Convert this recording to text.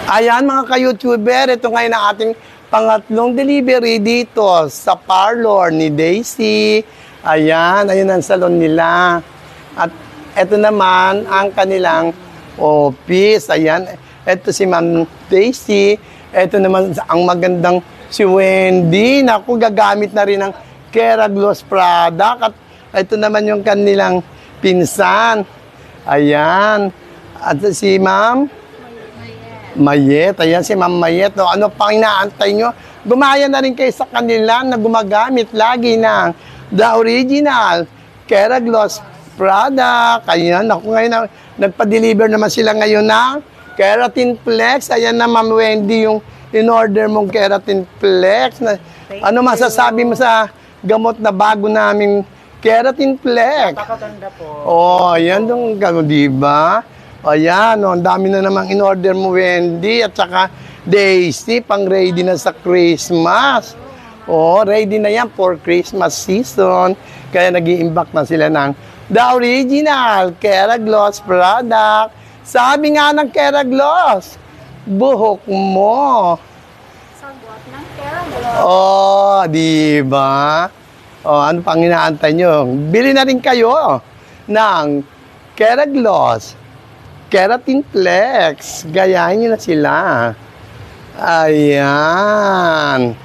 Ayan mga ka-YouTuber, ito ngayon ang ating pangatlong delivery dito sa parlor ni Daisy. Ayan ang salon nila. At ito naman ang kanilang office. Ayan, ito si Ma'am Daisy. Ito naman ang magandang si Wendy. Naku, gagamit na rin ng Keragloss product. At ito naman yung kanilang pinsan. Ayan. At si Ma'am Mayet, ayan si Ma'am Mayet. No? Ano pang inaantay nyo? Gumaya na rin kayo sa kanila na gumagamit lagi ng the original Keragloss product. Ayan, ako ngayon nagpa-deliver naman sila ngayon ng Keratin Flex. Ayan na Ma'am Wendy yung in-order mong Keratin Flex. Ano masasabi mo sa gamot na bago naming Keratin Flex? Napakaganda po. Oh, ayan yung gano'n, diba? Ayan, oh, ang dami na namang in-order mo, Wendy, at saka Daisy, pang ready na sa Christmas. Oh, ready na yan for Christmas season. Kaya nag-i-imbak na sila ng the original Keragloss product. Sabi nga ng Keragloss, buhok mo. Sagot ng Keragloss. Oh, diba? Oh, ano pang inaantay nyo? Bili na rin kayo ng Keragloss Keratin Flex. Gayahin nyo na sila. Ayan.